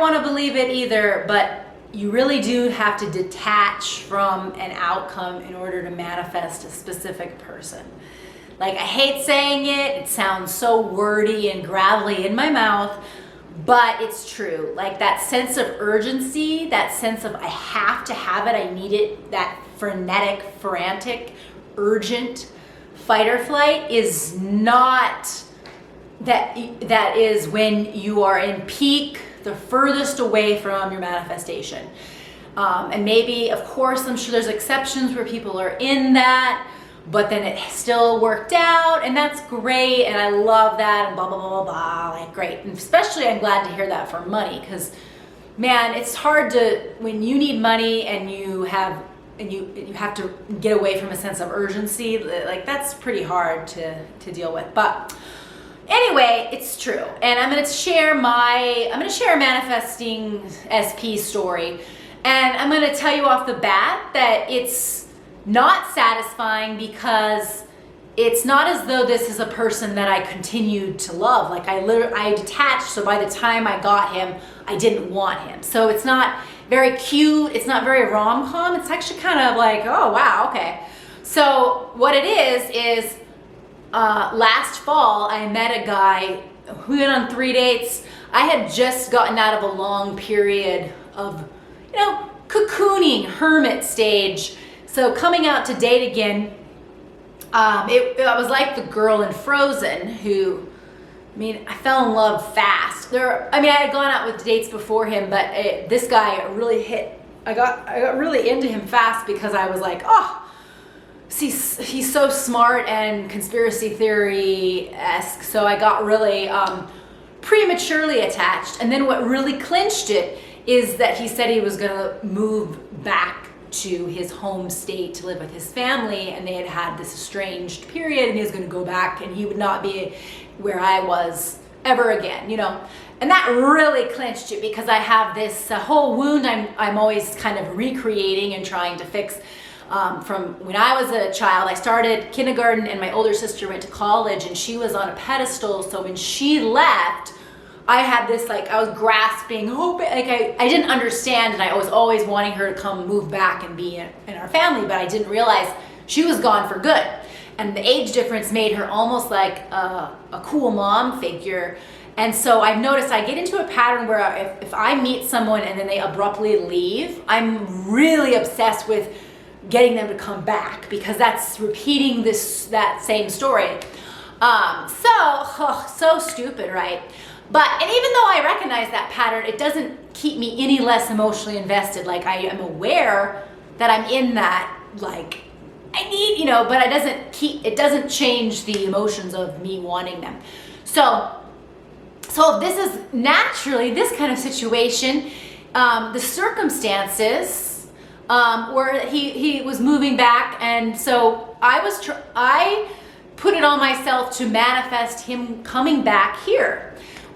want to believe it either, but you really do have to detach from an outcome in order to manifest a specific person. Like, I hate saying it, it sounds so wordy and gravelly in my mouth, but it's true. Like, that sense of urgency, that sense of I have to have it, I need it, that frenetic, frantic, urgent fight or flight is not, that is when you are in peak, the furthest away from your manifestation. And maybe, of course, I'm sure there's exceptions where people are in that, but then it still worked out, and that's great, and I love that, and blah, blah, blah, blah, blah, like, great. And especially I'm glad to hear that for money, because, man, it's hard to, when you need money and you have to get away from a sense of urgency, like, that's pretty hard to deal with. But anyway, it's true, and I'm gonna share a manifesting SP story, and I'm gonna tell you off the bat that it's not satisfying, because it's not as though this is a person that I continued to love. Like, I detached, so by the time I got him, I didn't want him. So it's not very cute, it's not very rom-com, it's actually kind of like, oh wow, okay. So what it is last fall, I met a guy, we went on 3 dates. I had just gotten out of a long period of, cocooning, hermit stage. So coming out to date again, it was like the girl in Frozen who, I fell in love fast. I had gone out with dates before him, but this guy really hit. I got really into him fast, because I was like, oh, he's so smart and conspiracy theory-esque. So I got really prematurely attached. And then what really clinched it is that he said he was gonna move back to his home state to live with his family, and they had had this estranged period, and he was going to go back, and he would not be where I was ever again, and that really clinched it, because I have this whole wound I'm always kind of recreating and trying to fix from when I was a child. I started kindergarten, and my older sister went to college, and she was on a pedestal, so when she left, I had this, I was grasping, hoping, I didn't understand, and I was always wanting her to come move back and be in our family, but I didn't realize she was gone for good. And the age difference made her almost like a cool mom figure. And so I've noticed I get into a pattern where if I meet someone and then they abruptly leave, I'm really obsessed with getting them to come back, because that's repeating that same story. So stupid, right? And even though I recognize that pattern, it doesn't keep me any less emotionally invested. Like, I am aware that I'm in that, I need, but it doesn't change the emotions of me wanting them. So this is naturally this kind of situation. The circumstances where he was moving back, and so I put it on myself to manifest him coming back here,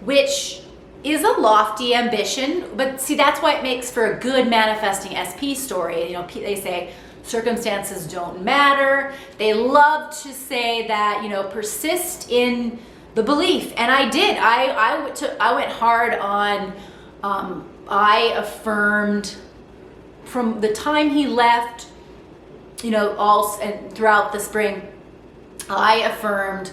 which is a lofty ambition, but see, that's why it makes for a good manifesting SP story. They say circumstances don't matter. They love to say that, persist in the belief, and I did. I went hard on. I affirmed from the time he left, all and throughout the spring. I affirmed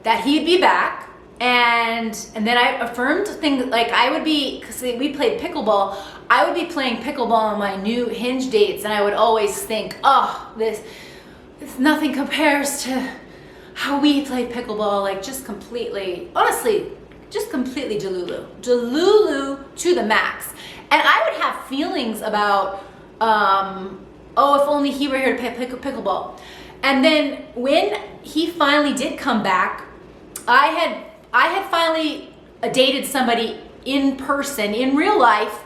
that he'd be back. And then I affirmed things like I would be, because we played pickleball, I would be playing pickleball on my new Hinge dates, and I would always think, oh, this nothing compares to how we played pickleball, just completely, honestly, just completely Delulu to the max. And I would have feelings about, if only he were here to play pickleball. And then when he finally did come back, I had finally dated somebody in person, in real life,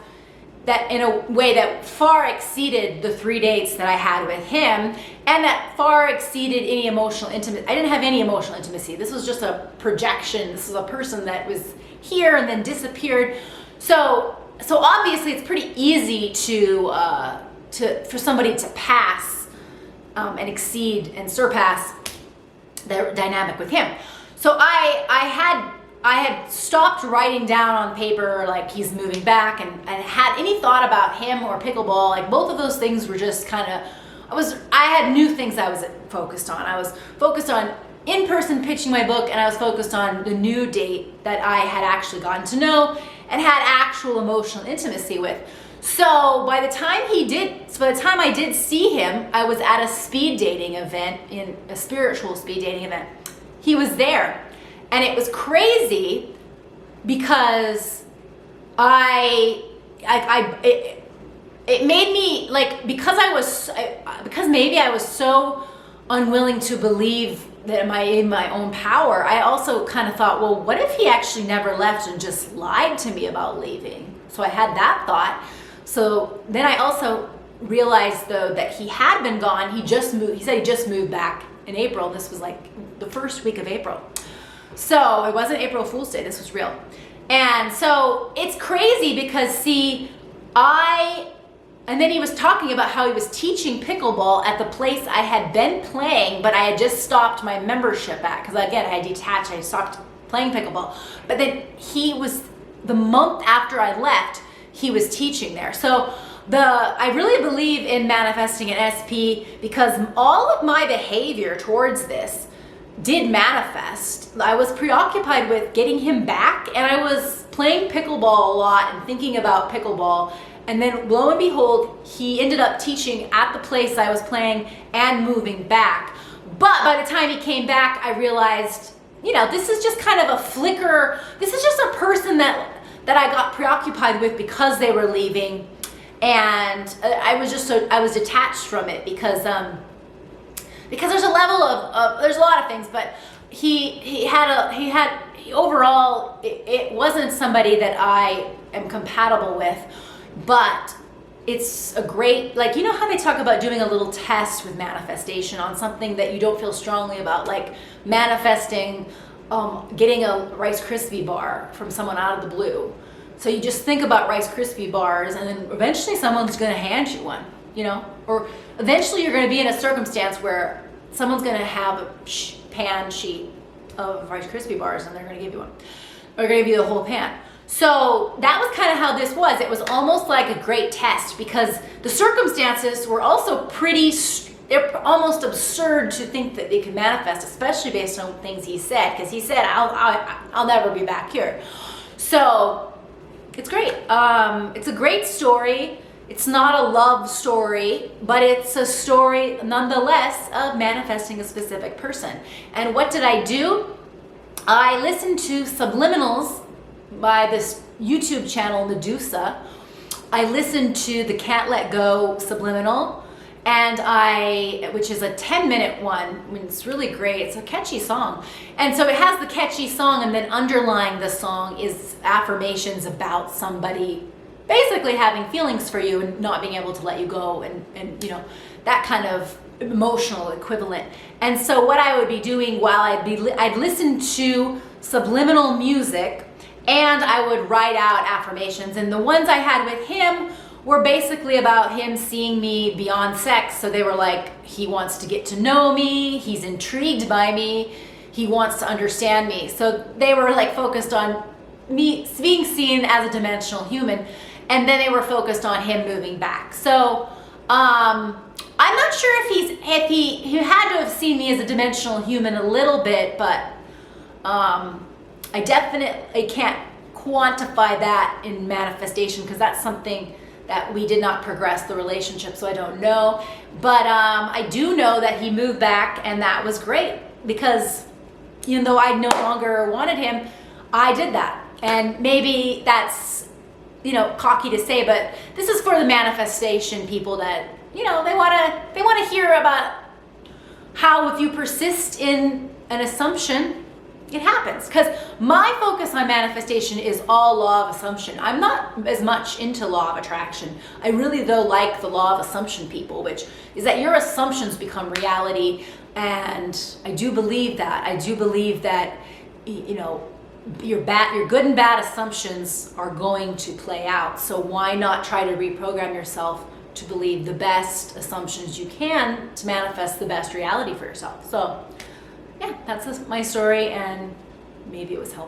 that in a way that far exceeded the 3 dates that I had with him, and that far exceeded any emotional intimacy. I didn't have any emotional intimacy. This was just a projection. This was a person that was here and then disappeared. So obviously it's pretty easy for somebody to pass and exceed and surpass the dynamic with him. So I I had stopped writing down on paper like he's moving back and had any thought about him or pickleball. Like both of those things were just kind of, I had new things I was focused on. I was focused on in-person pitching my book, and I was focused on the new date that I had actually gotten to know and had actual emotional intimacy with. So by the time I did see him, I was at a speed dating event, in a spiritual speed dating event. He was there. And it was crazy because it made me like, because maybe I was so unwilling to believe that in my own power, I also kind of thought, well, what if he actually never left and just lied to me about leaving? So I had that thought. So then I also realized though that he had been gone. He said he just moved back in April. This was like the first week of April. So it wasn't April Fool's Day, this was real. And so it's crazy because and then he was talking about how he was teaching pickleball at the place I had been playing, but I had just stopped my membership at, because again, I had detached, I stopped playing pickleball. But then the month after I left, he was teaching there. So I really believe in manifesting an SP because all of my behavior towards this did manifest. I was preoccupied with getting him back, and I was playing pickleball a lot and thinking about pickleball. And then lo and behold, he ended up teaching at the place I was playing and moving back. But by the time he came back, I realized, this is just kind of a flicker. This is just a person that I got preoccupied with because they were leaving. And I was detached from it because there's a level of there's a lot of things, but overall, it wasn't somebody that I am compatible with. But it's a great, like, how they talk about doing a little test with manifestation on something that you don't feel strongly about, like manifesting getting a Rice Krispie bar from someone out of the blue. So you just think about Rice Krispie bars, and then eventually someone's going to hand you one, or eventually you're going to be in a circumstance where someone's going to have a pan sheet of Rice Krispie bars, and they're going to give you one, or they're going to give you the whole pan. So that was kind of how this was. It was almost like a great test because the circumstances were also they're almost absurd to think that they could manifest, especially based on things he said, because he said, I'll never be back here. So it's great. It's a great story. It's not a love story, but it's a story nonetheless of manifesting a specific person. And what did I do? I listened to Subliminals by this YouTube channel, Medusa. I listened to the Can't Let Go Subliminal, which is a 10-minute one. I mean, it's really great. It's a catchy song. And so it has the catchy song, and then underlying the song is affirmations about somebody basically having feelings for you and not being able to let you go, and that kind of emotional equivalent. And so what I would be doing while I'd listen to subliminal music, and I would write out affirmations. And the ones I had with him were basically about him seeing me beyond sex. So they were like, he wants to get to know me, he's intrigued by me, he wants to understand me. So they were like focused on me being seen as a dimensional human, and then they were focused on him moving back. So I'm not sure if he had to have seen me as a dimensional human a little bit, but I definitely can't quantify that in manifestation because that's something that we did not progress the relationship, so I don't know. But I do know that he moved back, and that was great because even though I no longer wanted him, I did that. And maybe that's, cocky to say, but this is for the manifestation people that, they want to hear about how if you persist in an assumption, it happens. Because my focus on manifestation is all law of assumption. I'm not as much into law of attraction. I really, though, like the law of assumption people, which is that your assumptions become reality. And I do believe that. I do believe that, your good and bad assumptions are going to play out. So why not try to reprogram yourself to believe the best assumptions you can to manifest the best reality for yourself? So yeah, that's my story, and maybe it was helpful.